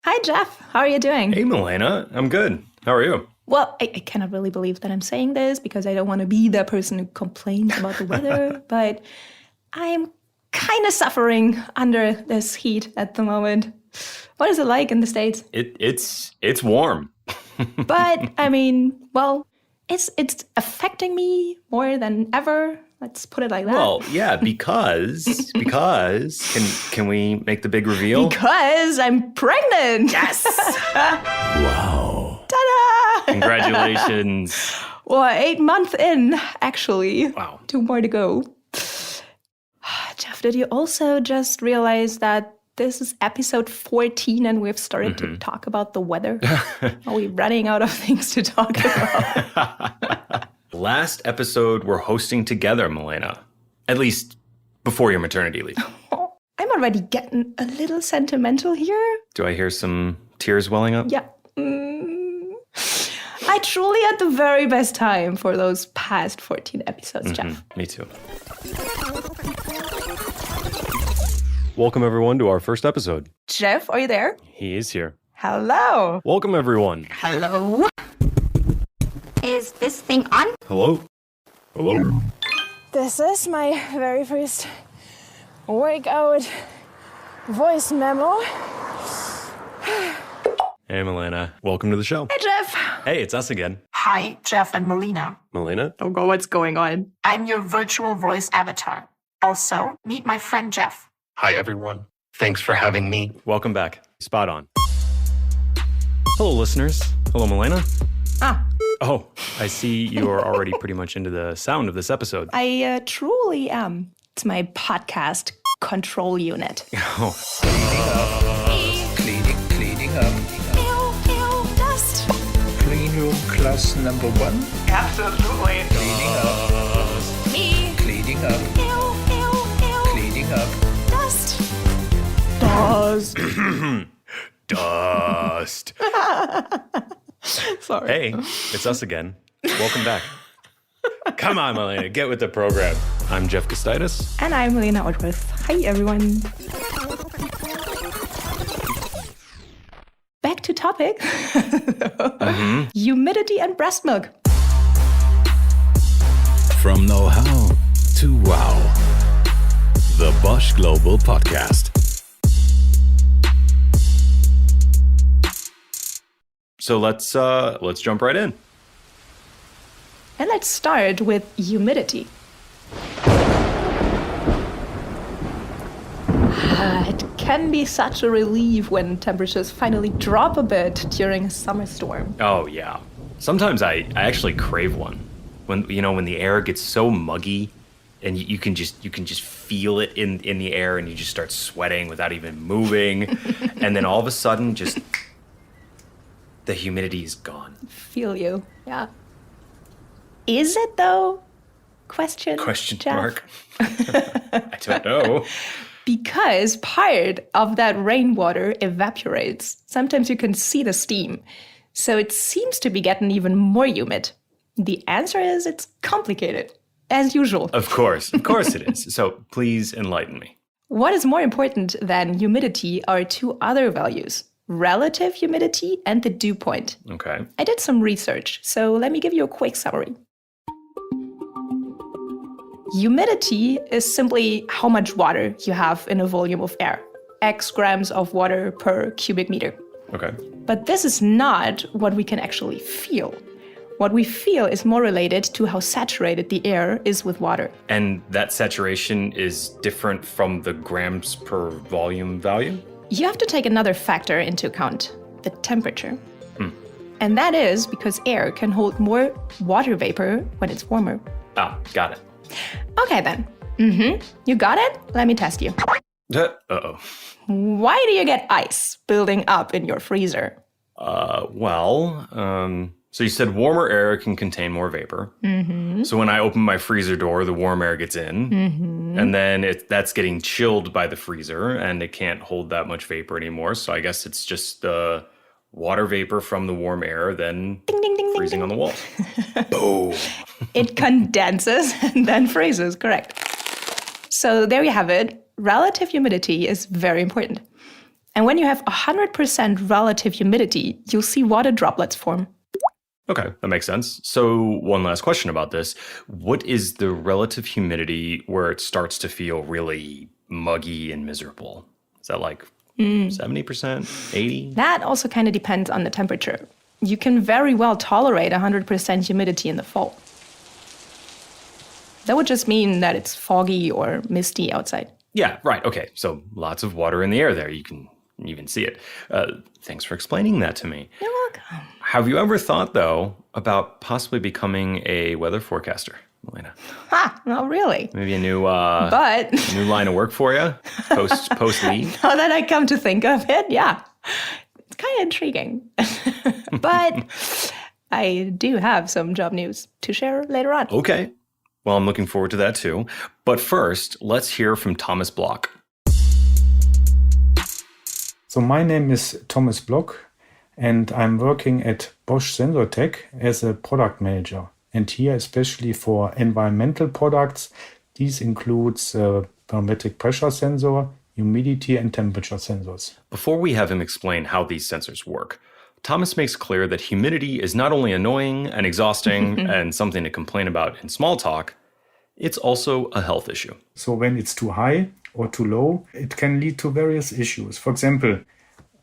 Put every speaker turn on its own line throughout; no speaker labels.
Hi, Jeff. How are you doing?
Hey, Milena. I'm good. How are you?
Well, I cannot really believe that I'm saying this because I don't want to be the person who complains about the weather, but I'm kind of suffering under this heat at the moment. What is it like in the States?
It's warm.
But I mean, well, it's affecting me more than ever. Let's put it like that.
Well, yeah, because can we make the big reveal?
Because I'm pregnant.
Yes. Wow.
Ta-da!
Congratulations.
Well, 8 months in, actually.
Wow.
2 more to go. Jeff, did you also just realize that this is episode 14 and we've started to talk about the weather? Are we running out of things to talk about?
Last episode we're hosting together, Milena. At least before your maternity leave.
I'm already getting a little sentimental here.
Do I hear some tears welling up?
Yeah. I truly had the very best time for those past 14 episodes, Jeff.
Me too. Welcome, everyone, to our first episode.
Jeff, are you there?
He is here.
Hello.
Welcome, everyone.
Hello? Is this thing on?
Hello. Hello.
This is my very first workout voice memo.
Hey, Milena. Welcome to the show.
Hey, Jeff.
Hey, it's us again.
Hi, Jeff and Melina.
Milena?
Oh, God, what's going on?
I'm your virtual voice avatar. Also, meet my friend Jeff.
Hi, everyone. Thanks for having me.
Welcome back. Spot on. Hello, listeners. Hello, Milena. Oh, I see you are already pretty much into the sound of this episode.
I truly am. It's my podcast control unit.
Oh.
Cleaning up.
Dust.
Clean room class number 1.
Absolutely.
Cleaning up.
Me.
Cleaning up. Cleaning up.
Dust. Dust.
Dust.
Sorry.
Hey, it's us again. Welcome back. Come on, Milena, get with the program. I'm Jeff Gustitis.
And I'm Lena Outworth. Hi, everyone. Back to topic. Humidity and breast milk.
From know-how to wow. The Bosch Global Podcast.
So let's jump right in.
And let's start with humidity. It can be such a relief when temperatures finally drop a bit during a summer storm.
Oh yeah. Sometimes I actually crave one. When the air gets so muggy and you can just feel it in the air and you just start sweating without even moving. And then all of a sudden just the humidity is gone.
Feel you. Yeah. Is it though? Question Jeff?
Mark. I don't know.
Because part of that rainwater evaporates. Sometimes you can see the steam. So it seems to be getting even more humid. The answer is it's complicated, as usual.
Of course it is. So please enlighten me.
What is more important than humidity are 2 other values. Relative humidity and the dew point.
Okay.
I did some research, so let me give you a quick summary. Humidity is simply how much water you have in a volume of air. X grams of water per cubic meter.
Okay.
But this is not what we can actually feel. What we feel is more related to how saturated the air is with water.
And that saturation is different from the grams per volume value?
You have to take another factor into account, the temperature. And that is because air can hold more water vapor when it's warmer.
Ah, got it.
Okay then. You got it? Let me test you.
Uh-oh.
Why do you get ice building up in your freezer?
So you said warmer air can contain more vapor. So when I open my freezer door, the warm air gets in. And then that's getting chilled by the freezer, and it can't hold that much vapor anymore. So I guess it's just the water vapor from the warm air then
Ding, ding, ding,
freezing
ding,
on the walls. Boom.
It condenses and then freezes, correct. So there you have it. Relative humidity is very important. And when you have 100% relative humidity, you'll see water droplets form.
Okay, that makes sense. So one last question about this. What is the relative humidity where it starts to feel really muggy and miserable? Is that like 70%, 80?
That also kind of depends on the temperature. You can very well tolerate 100% humidity in the fall. That would just mean that it's foggy or misty outside.
Yeah, right. Okay, so lots of water in the air there. You can even see it. Thanks for explaining that to me.
You're welcome.
Have you ever thought, though, about possibly becoming a weather forecaster, Melina?
Ha! Not really.
Maybe a new
But
new line of work for you post leave?
now that I come to think of it, yeah, it's kind of intriguing. But I do have some job news to share later on.
Okay. Well, I'm looking forward to that too. But first, let's hear from Thomas Block.
So my name is Thomas Block, and I'm working at Bosch Sensortec as a product manager. And here, especially for environmental products, these includes barometric pressure sensor, humidity and temperature sensors.
Before we have him explain how these sensors work, Thomas makes clear that humidity is not only annoying and exhausting and something to complain about in small talk, it's also a health issue.
So when it's too high or too low, it can lead to various issues. For example,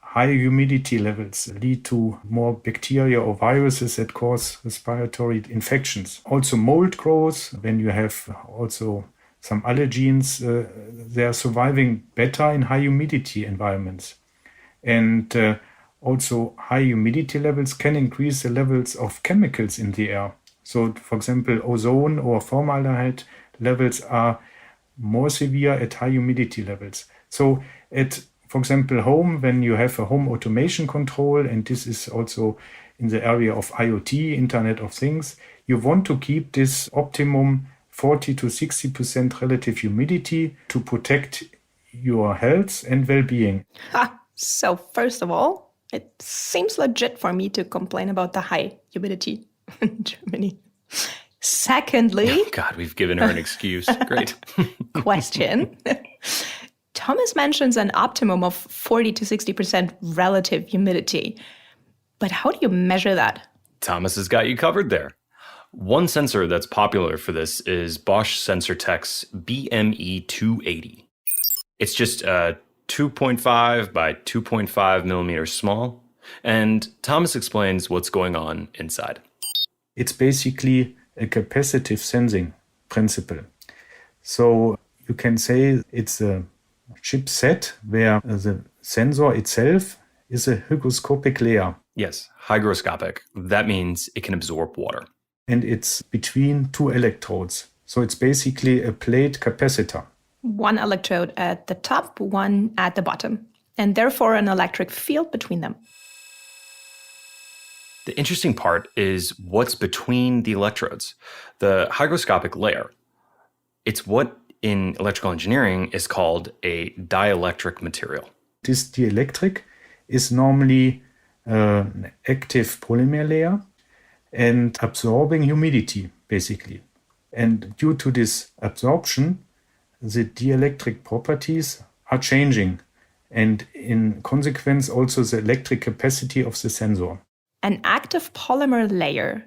high humidity levels lead to more bacteria or viruses that cause respiratory infections. Also mold grows. When you have also some allergens, they are surviving better in high humidity environments. And also high humidity levels can increase the levels of chemicals in the air. So, for example, ozone or formaldehyde levels are more severe at high humidity levels. So at, for example, home, when you have a home automation control, and this is also in the area of IoT, Internet of Things, you want to keep this optimum 40 to 60% relative humidity to protect your health and well-being.
So first of all, it seems legit for me to complain about the high humidity in Germany. Secondly,
God, we've given her an excuse. Great.
question. Thomas mentions an optimum of 40 to 60% relative humidity. But how do you measure that?
Thomas has got you covered there. One sensor that's popular for this is Bosch Sensortec's BME280. It's just 2.5 by 2.5 millimeters small, and Thomas explains what's going on inside.
It's basically a capacitive sensing principle. So you can say it's a chipset where the sensor itself is a hygroscopic layer.
Yes, hygroscopic. That means it can absorb water.
And it's between two electrodes. So it's basically a plate capacitor.
One electrode at the top, one at the bottom, and therefore an electric field between them.
The interesting part is what's between the electrodes, the hygroscopic layer. It's what in electrical engineering is called a dielectric material.
This dielectric is normally an active polymer layer and absorbing humidity, basically. And due to this absorption, the dielectric properties are changing, and in consequence also the electric capacity of the sensor.
An active polymer layer.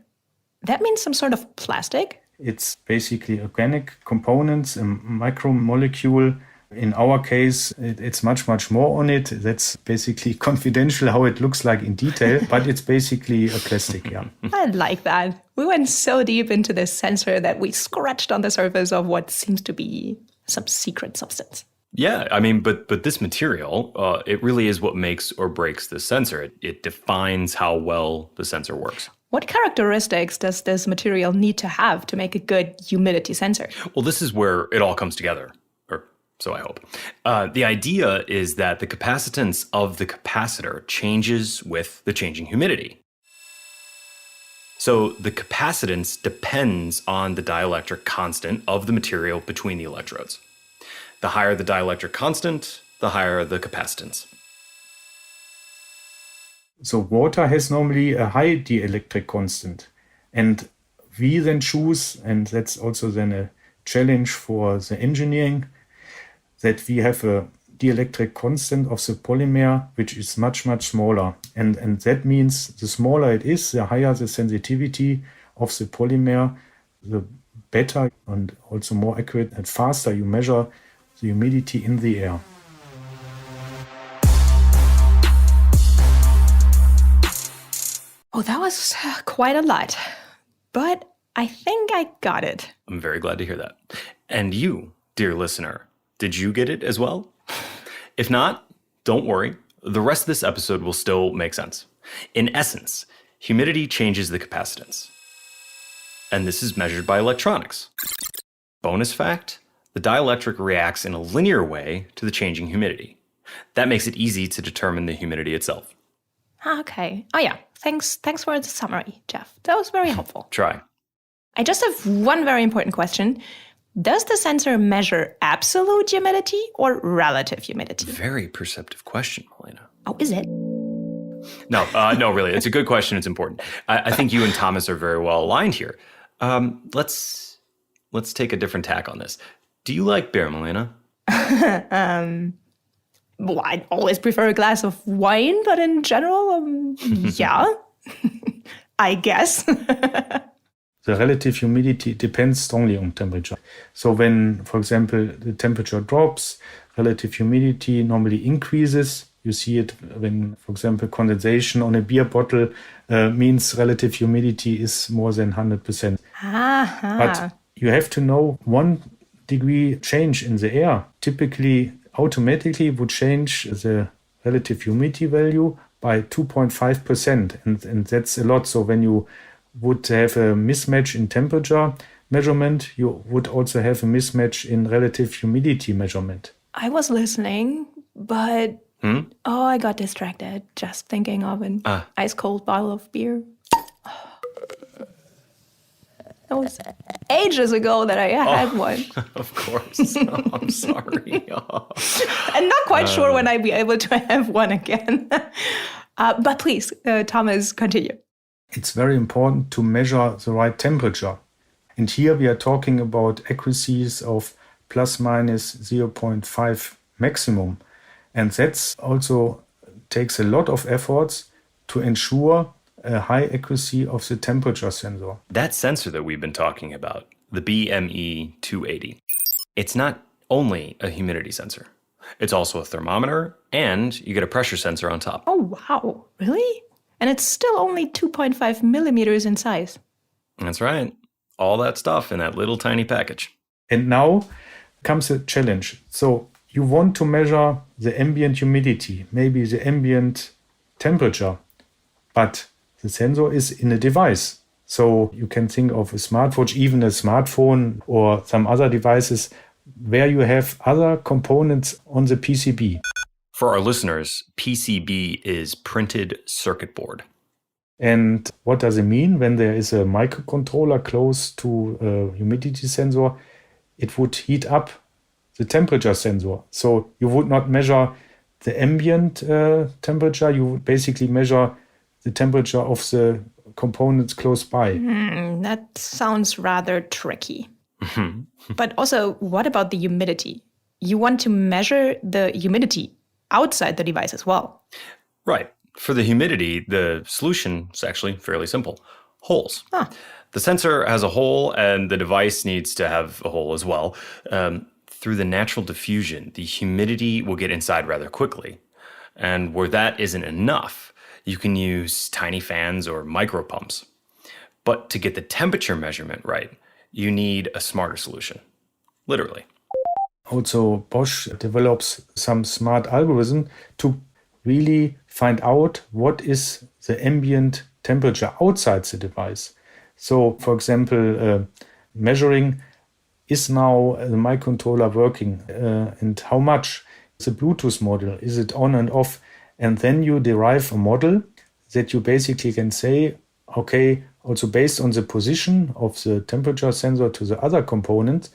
That means some sort of plastic?
It's basically organic components, a micromolecule. In our case, it's much, much more on it. That's basically confidential how it looks like in detail, but it's basically a plastic, yeah.
I like that. We went so deep into this sensor that we scratched on the surface of what seems to be some secret substance.
Yeah, I mean, but this material, it really is what makes or breaks the sensor. It defines how well the sensor works.
What characteristics does this material need to have to make a good humidity sensor?
Well, this is where it all comes together, or so I hope. The idea is that the capacitance of the capacitor changes with the changing humidity. So the capacitance depends on the dielectric constant of the material between the electrodes. The higher the dielectric constant, the higher the capacitance.
So water has normally a high dielectric constant. And we then choose, and that's also then a challenge for the engineering, that we have a dielectric constant of the polymer, which is much, much smaller. And that means the smaller it is, the higher the sensitivity of the polymer, the better and also more accurate and faster you measure the humidity in the air.
Oh, that was quite a lot. But I think I got it.
I'm very glad to hear that. And you, dear listener, did you get it as well? If not, don't worry. The rest of this episode will still make sense. In essence, humidity changes the capacitance. And this is measured by electronics. Bonus fact, the dielectric reacts in a linear way to the changing humidity. That makes it easy to determine the humidity itself.
Okay. Oh yeah, thanks for the summary, Jeff. That was very helpful.
Try.
I just have one very important question. Does the sensor measure absolute humidity or relative humidity?
Very perceptive question, Melina.
Oh, is it?
No, really. It's a good question. It's important. I think you and Thomas are very well aligned here. Let's take a different tack on this. Do you like beer, Melina?
Well, I'd always prefer a glass of wine, but in general, yeah, I guess.
The relative humidity depends strongly on temperature. So when, for example, the temperature drops, relative humidity normally increases. You see it when, for example, condensation on a beer bottle means relative humidity is more than 100%. But you have to know 1 degree change in the air typically automatically would change the relative humidity value by 2.5%. And that's a lot. So when you would have a mismatch in temperature measurement, you would also have a mismatch in relative humidity measurement.
I was listening, but I got distracted just thinking of an ice cold bottle of beer. That was ages ago that I had one.
Of course. I'm sorry.
I'm not quite sure when I'd be able to have one again. But please, Thomas, continue.
It's very important to measure the right temperature. And here we are talking about accuracies of plus minus 0.5 maximum. And that's also takes a lot of efforts to ensure a high accuracy of the temperature sensor.
That sensor that we've been talking about, the BME280, it's not only a humidity sensor. It's also a thermometer, and you get a pressure sensor on top.
Oh, wow. Really? And it's still only 2.5 millimeters in size.
That's right. All that stuff in that little tiny package.
And now comes a challenge. So you want to measure the ambient humidity, maybe the ambient temperature, but the sensor is in a device. So you can think of a smartwatch, even a smartphone or some other devices where you have other components on the PCB.
For our listeners, PCB is printed circuit board.
And what does it mean when there is a microcontroller close to a humidity sensor? It would heat up the temperature sensor. So you would not measure the ambient temperature, you would basically measure the temperature of the components close by.
That sounds rather tricky. But also, what about the humidity? You want to measure the humidity outside the device as well.
Right. For the humidity, the solution is actually fairly simple. Holes. The sensor has a hole and the device needs to have a hole as well. Through the natural diffusion, the humidity will get inside rather quickly. And where that isn't enough, you can use tiny fans or micro pumps. But to get the temperature measurement right, you need a smarter solution. Literally.
Also, Bosch develops some smart algorithm to really find out what is the ambient temperature outside the device. So, for example, measuring is now the microcontroller working and how much? The Bluetooth model, is it on and off? And then you derive a model that you basically can say, okay, also based on the position of the temperature sensor to the other components,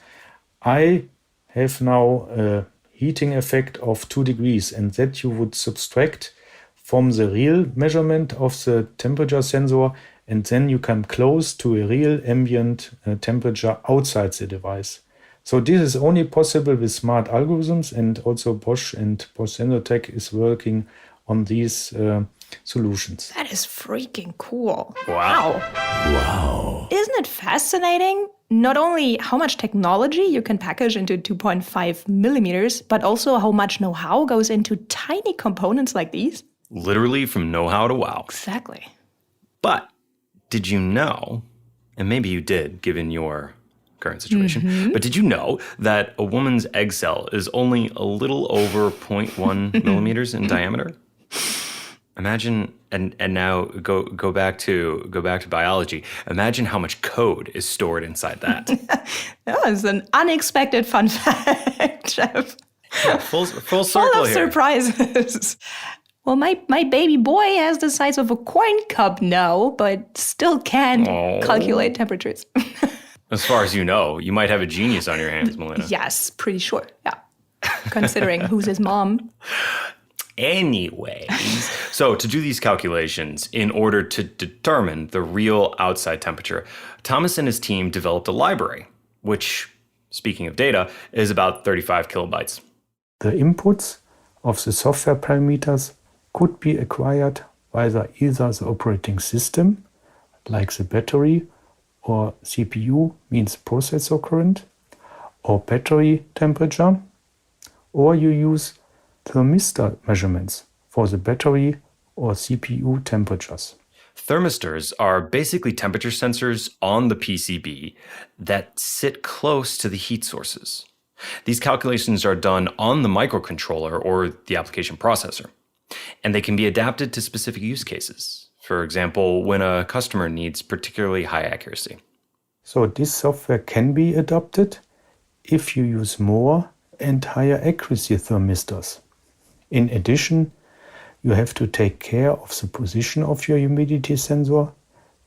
I have now a heating effect of 2 degrees, and that you would subtract from the real measurement of the temperature sensor, and then you come close to a real ambient temperature outside the device. So this is only possible with smart algorithms, and also Bosch Sensortec is working on these solutions.
That is freaking cool.
Wow.
Wow.
Isn't it fascinating? Not only how much technology you can package into 2.5 millimeters, but also how much know-how goes into tiny components like these?
Literally from know-how to wow.
Exactly.
But did you know, and maybe you did given your current situation, but did you know that a woman's egg cell is only a little over 0.1 millimeters in diameter? Imagine, and now go back to biology. Imagine how much code is stored inside that.
That was an unexpected fun fact, Jeff.
Yeah, full circle
Full of
here.
surprises. Well, my baby boy has the size of a corn cob now, but still can calculate temperatures.
As far as you know, you might have a genius on your hands, Melina.
Yes, pretty sure. Yeah. Considering who's his mom.
Anyways, so to do these calculations, in order to determine the real outside temperature, Thomas and his team developed a library, which, speaking of data, is about 35 kilobytes.
The inputs of the software parameters could be acquired via either the operating system, like the battery, or CPU means processor current, or battery temperature, or you use thermistor measurements for the battery or CPU temperatures.
Thermistors are basically temperature sensors on the PCB that sit close to the heat sources. These calculations are done on the microcontroller or the application processor, and they can be adapted to specific use cases. For example, when a customer needs particularly high accuracy.
So this software can be adopted if you use more and higher accuracy thermistors. In addition, you have to take care of the position of your humidity sensor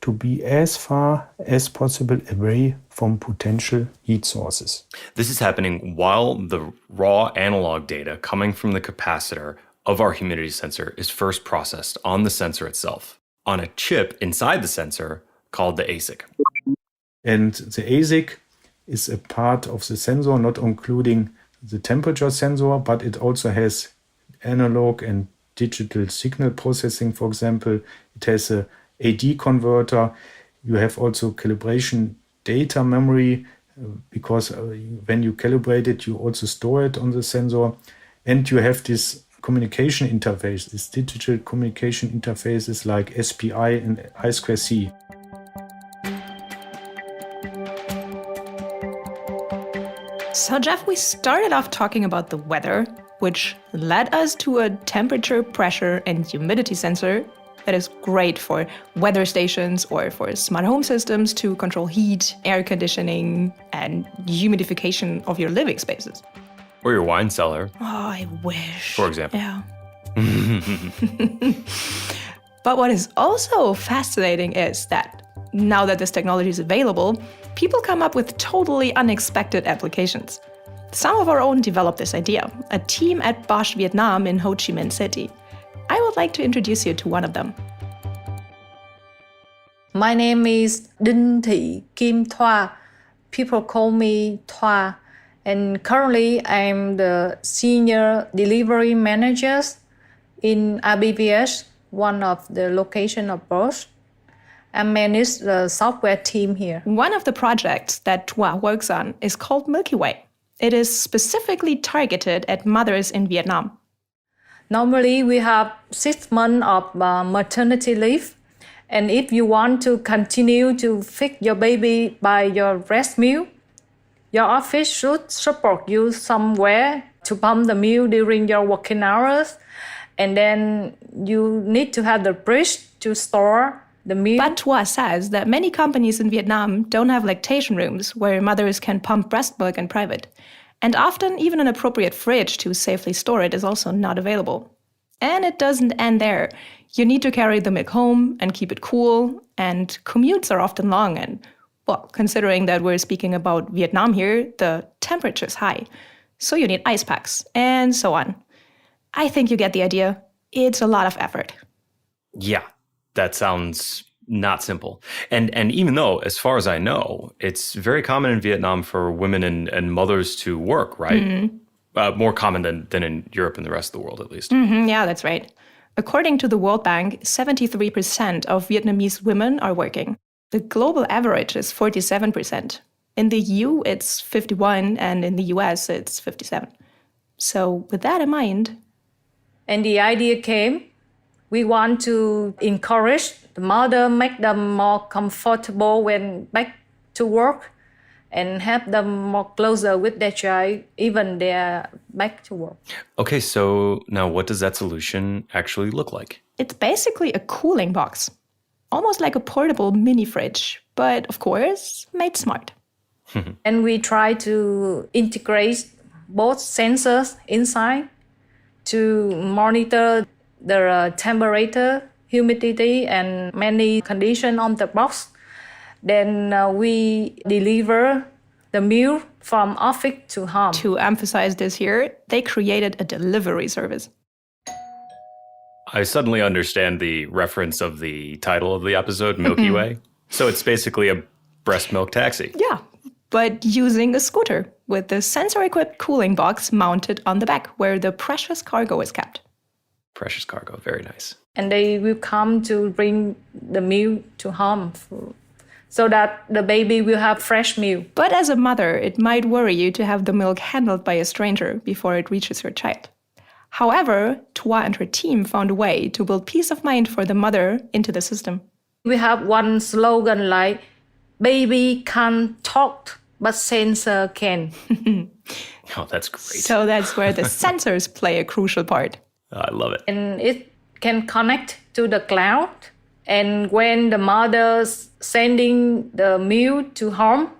to be as far as possible away from potential heat sources.
This is happening while the raw analog data coming from the capacitor of our humidity sensor is first processed on the sensor itself, on a chip inside the sensor called the ASIC.
And the ASIC is a part of the sensor, not including the temperature sensor, but it also has analog and digital signal processing, for example. It has a AD converter. You have also calibration data memory, because when you calibrate it, you also store it on the sensor. And you have this communication interface, this digital communication interfaces like SPI and I2C.
So, Jeff, we started off talking about the weather, which led us to a temperature, pressure, and humidity sensor that is great for weather stations or for smart home systems to control heat, air conditioning, and humidification of your living spaces.
Or your wine cellar,
Oh, I wish.
for example.
Yeah. But what is also fascinating is that now that this technology is available, people come up with totally unexpected applications. Some of our own developed this idea, a team at Bosch Vietnam in Ho Chi Minh City. I would like to introduce you to one of them.
My name is Đinh Thị Kim Thoa. People call me Thoa. And currently I'm the senior delivery manager in ABVS, one of the location of Bosch. I manage the software team here.
One of the projects that Thoa works on is called Milky Way. It is specifically targeted at mothers in Vietnam.
Normally, we have 6 months of maternity leave. And if you want to continue to feed your baby by your breast milk, your office should support you somewhere to pump the milk during your working hours. And then you need to have the fridge to store the milk.
But Thoa says that many companies in Vietnam don't have lactation rooms where mothers can pump breast milk in private. And often, even an appropriate fridge to safely store it is also not available. And it doesn't end there. You need to carry the milk home and keep it cool, and commutes are often long. And, well, considering that we're speaking about Vietnam here, the temperature's high. So you need ice packs, and so on. I think you get the idea. It's a lot of effort.
Yeah, that sounds not simple. And even though, as far as I know, it's very common in Vietnam for women and mothers to work, right? More common than in Europe and the rest of the world, at least.
Yeah, that's right. According to the World Bank, 73% of Vietnamese women are working. The global average is 47%. In the EU, it's 51, and in the US, it's 57. So with that in mind...
And the idea came, we want to encourage the mother, make them more comfortable when back to work, and have them more closer with their child, even they're back to work.
Okay, so now what does that solution actually look like?
It's basically a cooling box, almost like a portable mini fridge, but of course, made smart.
And we try to integrate both sensors inside to monitor the temperature, humidity, and many conditions on the box. Then we deliver the meal from office to home.
To emphasize this here, they created a delivery service.
I suddenly understand the reference of the title of the episode, Milky Way. So it's basically a breast milk taxi.
Yeah, but using a scooter with the sensor-equipped cooling box mounted on the back where the precious cargo is kept.
Precious cargo, very nice.
And they will come to bring the meal to home so that the baby will have fresh milk.
But as a mother, it might worry you to have the milk handled by a stranger before it reaches your child. However, Toi and her team found a way to build peace of mind for the mother into the system.
We have one slogan like, baby can't talk, but sensor can.
Oh, that's great.
So that's where the sensors play a crucial part.
I love it.
And it can connect to the cloud. And when the mother's sending the meal to home,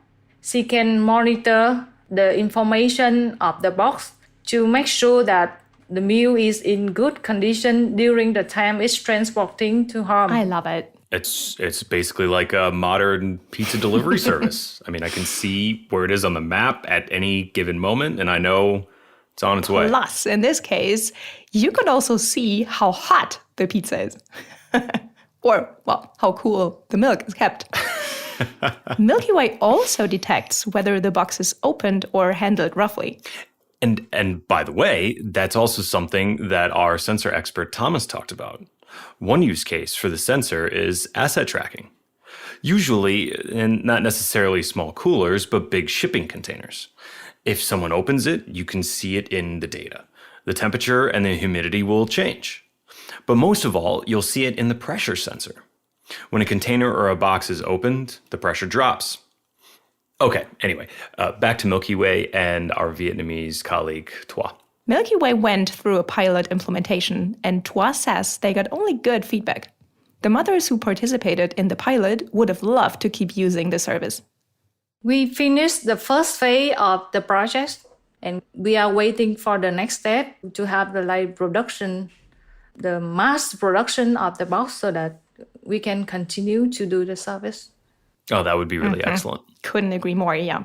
she can monitor the information of the box to make sure that the meal is in good condition during the time it's transporting to home.
I love it.
It's basically like a modern pizza delivery service. I mean, I can see where it is on the map at any given moment, and I know it's on its way.
Plus, in this case, you could also see how hot the pizza is. Or, well, how cool the milk is kept. Milky Way also detects whether the box is opened or handled roughly.
And by the way, that's also something that our sensor expert Thomas talked about. One use case for the sensor is asset tracking. Usually, in not necessarily small coolers, but big shipping containers. If someone opens it, you can see it in the data. The temperature and the humidity will change. But most of all, you'll see it in the pressure sensor. When a container or a box is opened, the pressure drops. Okay, anyway, back to Milky Way and our Vietnamese colleague, Toi.
Milky Way went through a pilot implementation, and Toi says they got only good feedback. The mothers who participated in the pilot would have loved to keep using the service.
We finished the first phase of the project, and we are waiting for the next step to have the production, the mass production of the box so that we can continue to do the service.
Oh, that would be really excellent.
Couldn't agree more, yeah.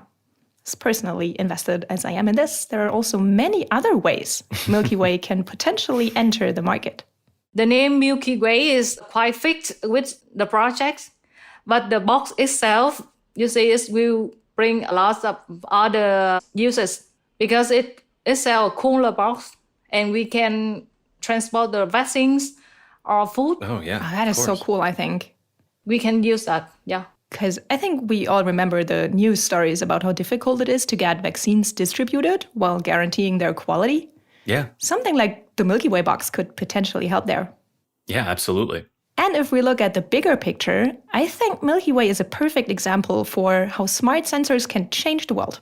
As personally invested as I am in this, there are also many other ways Milky Way can potentially enter the market.
The name Milky Way is quite fit with the project, but the box itself, you see, it will bring a lot of other uses because it is a cooler box and we can transport the vaccines or food.
Oh, yeah.
Oh, that is so cool, I think.
We can use that, yeah.
Because I think we all remember the news stories about how difficult it is to get vaccines distributed while guaranteeing their quality.
Yeah.
Something like the Milky Way box could potentially help there.
Yeah, absolutely.
And if we look at the bigger picture, I think Milky Way is a perfect example for how smart sensors can change the world.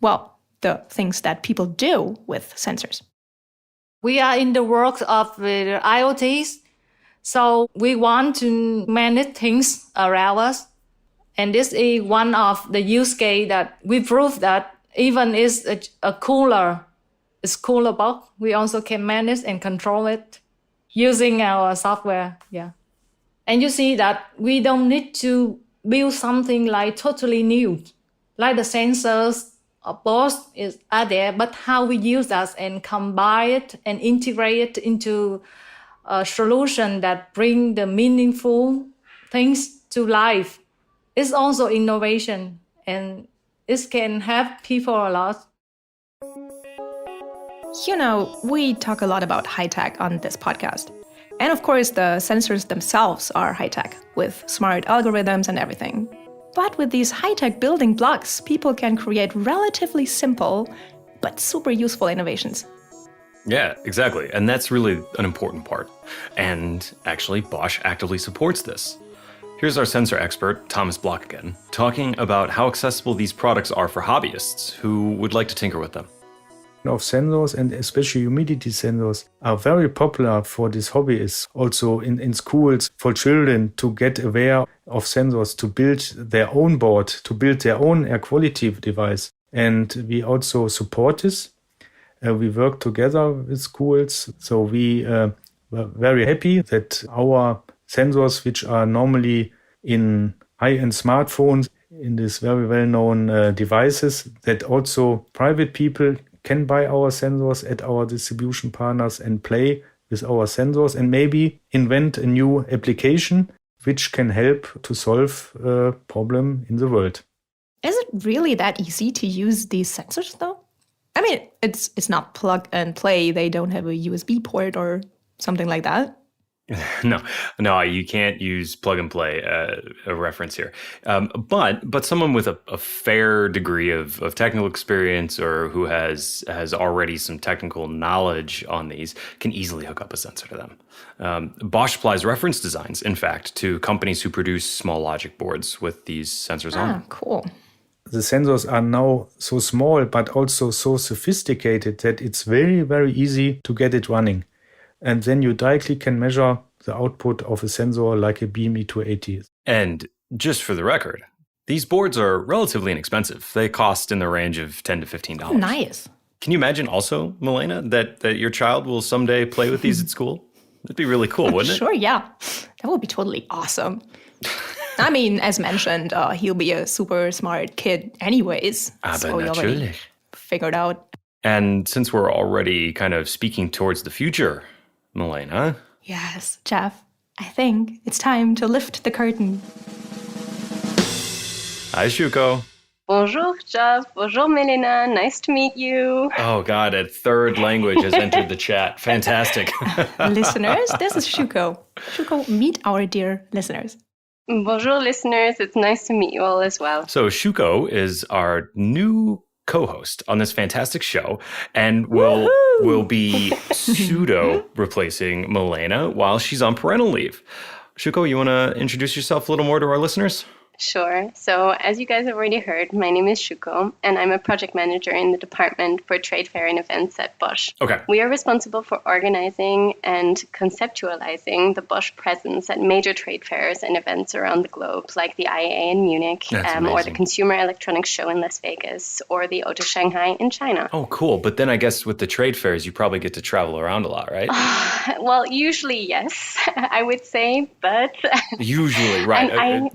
Well, the things that people do with sensors.
We are in the world of the IoTs, so we want to manage things around us. And this is one of the use case that we prove that even is a cooler box, we also can manage and control it using our software. Yeah. And you see that we don't need to build something like totally new, like the sensors of Bosch are there, but how we use that and combine it and integrate it into a solution that bring the meaningful things to life. It's also innovation, and it can help people a lot.
You know, we talk a lot about high tech on this podcast. And of course, the sensors themselves are high tech, with smart algorithms and everything. But with these high tech building blocks, people can create relatively simple but super useful innovations.
Yeah, exactly. And that's really an important part. And actually, Bosch actively supports this. Here's our sensor expert, Thomas Block again, talking about how accessible these products are for hobbyists who would like to tinker with them.
Of sensors, and especially humidity sensors, are very popular for these hobbyists. Also in schools for children to get aware of sensors, to build their own board, to build their own air quality device. And we also support this. We work together with schools. So we were very happy that our sensors, which are normally in high-end smartphones, in these very well-known devices, that also private people can buy our sensors at our distribution partners and play with our sensors and maybe invent a new application which can help to solve a problem in the world.
Is it really that easy to use these sensors though? I mean, it's not plug and play. They don't have a USB port or something like that.
No, you can't use plug and play, a reference here. But someone with a fair degree of technical experience or who has already some technical knowledge on these can easily hook up a sensor to them. Bosch supplies reference designs, in fact, to companies who produce small logic boards with these sensors on them.
Cool.
The sensors are now so small but also so sophisticated that it's very, very easy to get it running. And then you directly can measure the output of a sensor like a BME280.
And just for the record, these boards are relatively inexpensive. They cost in the range of $10 to $15.
Oh, nice.
Can you imagine also, Milena, that your child will someday play with these at school? That'd be really cool, wouldn't it?
Sure, yeah. That would be totally awesome. I mean, as mentioned, he'll be a super smart kid anyways.
Aber
we already figured out.
And since we're already kind of speaking towards the future, Milena.
Yes, Jeff, I think it's time to lift the curtain.
Hi, Shuko.
Bonjour, Jeff. Bonjour, Milena. Nice to meet you.
Oh, God, a third language has entered the chat. Fantastic.
Listeners, this is Shuko. Shuko, meet our dear listeners.
Bonjour, listeners. It's nice to meet you all as well.
So Shuko is our new co-host on this fantastic show and will be pseudo replacing Milena while she's on parental leave. Shuko, you want to introduce yourself a little more to our listeners?
Sure. So as you guys have already heard, my name is Shuko, and I'm a project manager in the department for trade fair and events at Bosch.
Okay.
We are responsible for organizing and conceptualizing the Bosch presence at major trade fairs and events around the globe, like the IAA in Munich, or the Consumer Electronics Show in Las Vegas, or the Auto Shanghai in China.
Oh, cool. But then I guess with the trade fairs, you probably get to travel around a lot, right?
Well, usually, yes, I would say, but...
Usually, right.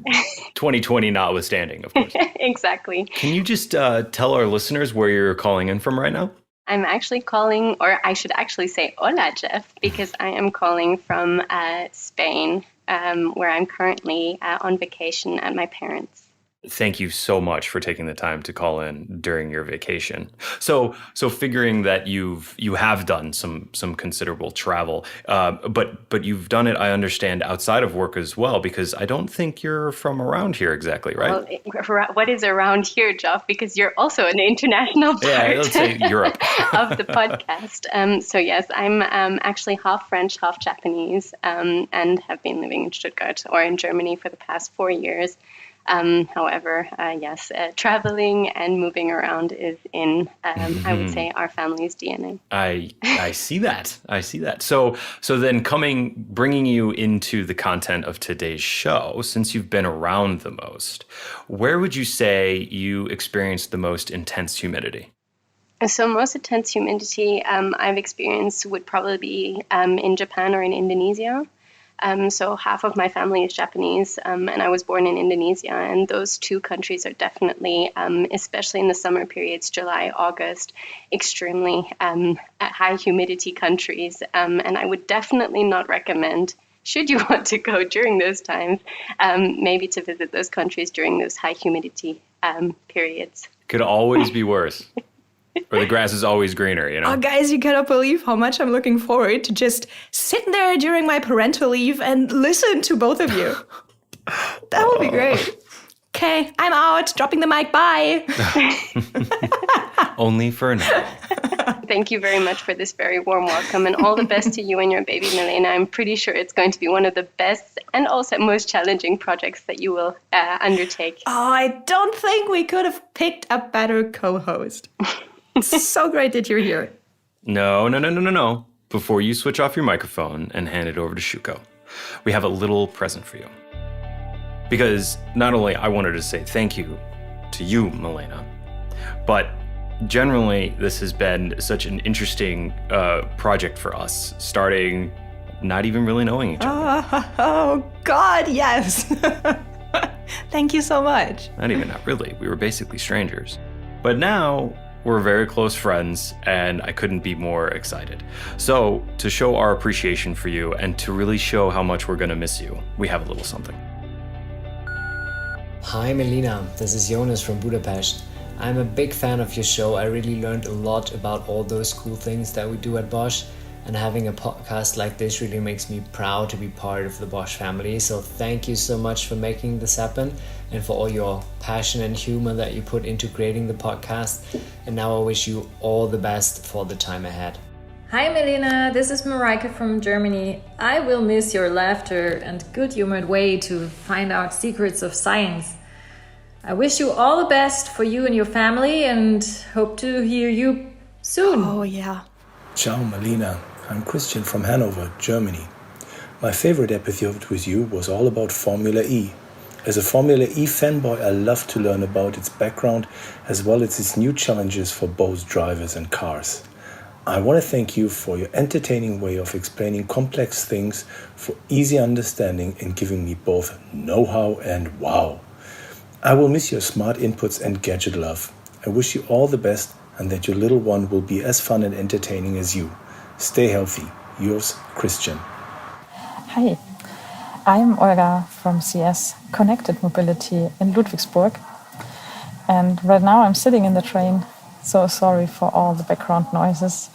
2020 notwithstanding, of course.
Exactly.
Can you just tell our listeners where you're calling in from right now?
I'm actually calling, or I should actually say hola, Jeff, because I am calling from Spain, where I'm currently on vacation at my parents'.
Thank you so much for taking the time to call in during your vacation. So figuring that you have done some considerable travel, but you've done it, I understand, outside of work as well, because I don't think you're from around here exactly, right?
Well, what is around here, Jeff? Because you're also an international part
let's say Europe.
of the podcast. So yes, I'm actually half French, half Japanese, and have been living in Stuttgart or in Germany for the past 4 years. However, yes, traveling and moving around is in, I would say, our family's DNA.
I see that. I see that. So then bringing you into the content of today's show, since you've been around the most, where would you say you experienced the most intense humidity?
So most intense humidity I've experienced would probably be in Japan or in Indonesia. So half of my family is Japanese, and I was born in Indonesia. And those two countries are definitely, especially in the summer periods, July, August, extremely high humidity countries. And I would definitely not recommend should you want to go during those times, maybe to visit those countries during those high humidity periods.
Could always be worse. Or the grass is always greener, you know?
Oh, guys, you cannot believe how much I'm looking forward to just sitting there during my parental leave and listen to both of you. That would be great. Okay, I'm out. Dropping the mic. Bye.
Only for now.
Thank you very much for this very warm welcome, and all the best to you and your baby, Milena. I'm pretty sure it's going to be one of the best and also most challenging projects that you will undertake.
Oh, I don't think we could have picked a better co-host. It's so great that you're here.
No. Before you switch off your microphone and hand it over to Shuko, we have a little present for you. Because not only I wanted to say thank you to you, Milena, but generally this has been such an interesting project for us, starting not even really knowing each other.
Oh, God, yes. Thank you so much.
Not really. We were basically strangers. But now we're very close friends, and I couldn't be more excited. So, to show our appreciation for you and to really show how much we're going to miss you, we have a little something.
Hi Melina, this is Jonas from Budapest. I'm a big fan of your show. I really learned a lot about all those cool things that we do at Bosch, and having a podcast like this really makes me proud to be part of the Bosch family. So thank you so much for making this happen and for all your passion and humor that you put into creating the podcast. And now I wish you all the best for the time ahead.
Hi Melina, this is Mareike from Germany. I will miss your laughter and good-humored way to find out secrets of science. I wish you all the best for you and your family and hope to hear you soon.
Oh, yeah.
Ciao, Melina. I'm Christian from Hanover, Germany. My favorite episode with you was all about Formula E. As a Formula E fanboy, I love to learn about its background as well as its new challenges for both drivers and cars. I want to thank you for your entertaining way of explaining complex things for easy understanding and giving me both know-how and wow. I will miss your smart inputs and gadget love. I wish you all the best and that your little one will be as fun and entertaining as you. Stay healthy. Yours, Christian.
Hi, I'm Olga from CS Connected Mobility in Ludwigsburg. And right now I'm sitting in the train. So sorry for all the background noises.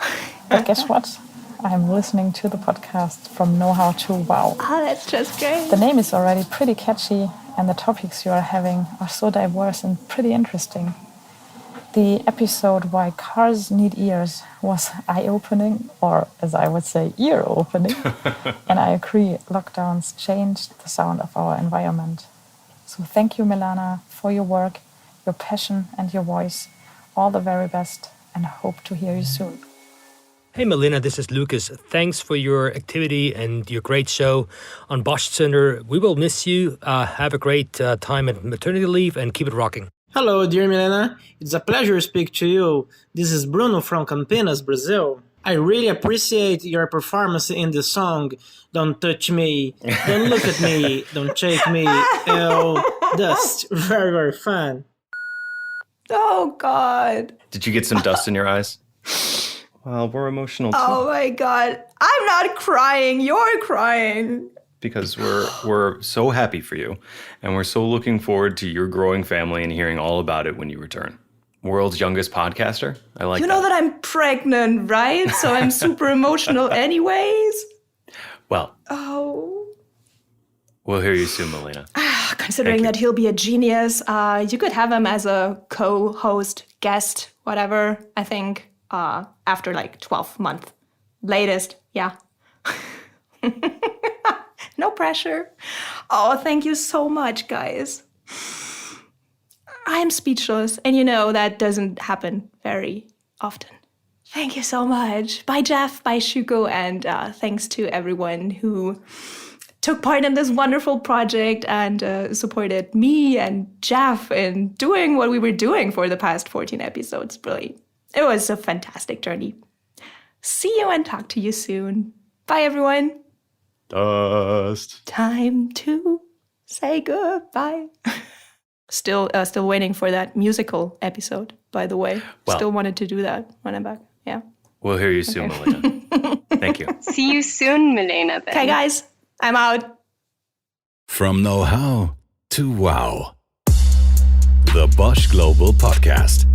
But guess what? I'm listening to the podcast from know-how to wow.
Oh, that's just great.
The name is already pretty catchy and the topics you are having are so diverse and pretty interesting. The episode Why Cars Need Ears was eye-opening, or as I would say, ear-opening. And I agree, lockdowns changed the sound of our environment. So thank you, Milana, for your work, your passion and your voice. All the very best and hope to hear you soon.
Hey Melina, this is Lucas. Thanks for your activity and your great show on Bosch Center. We will miss you. Have a great time at maternity leave and keep it rocking.
Hello, dear Milena. It's a pleasure to speak to you. This is Bruno from Campinas, Brazil. I really appreciate your performance in the song Don't Touch Me, Don't Look at Me, Don't Shake Me, Dust. Very, very fun.
Oh, God.
Did you get some dust in your eyes? Well, we're emotional too.
Oh, my God. I'm not crying. You're crying.
Because we're so happy for you, and we're so looking forward to your growing family and hearing all about it when you return. World's youngest podcaster? I like that.
You know that I'm pregnant, right? So I'm super emotional anyways.
Well.
Oh.
We'll hear you soon, Melina.
Considering that he'll be a genius, you could have him as a co-host, guest, whatever, I think, after like 12 months. Latest, yeah. No pressure. Oh, thank you so much, guys. I'm speechless, and you know that doesn't happen very often. Thank you so much. Bye, Jeff. Bye, Shuko, and thanks to everyone who took part in this wonderful project and supported me and Jeff in doing what we were doing for the past 14 episodes. Really, it was a fantastic journey. See you and talk to you soon. Bye, everyone.
Dust.
Time to say goodbye. Still waiting for that musical episode, by the way.
Well,
still wanted to do that when I'm back. Yeah.
We'll hear you soon, Melina. Thank you.
See you soon, Milena.
Okay, guys. I'm out.
From know-how to wow. The Bosch Global Podcast.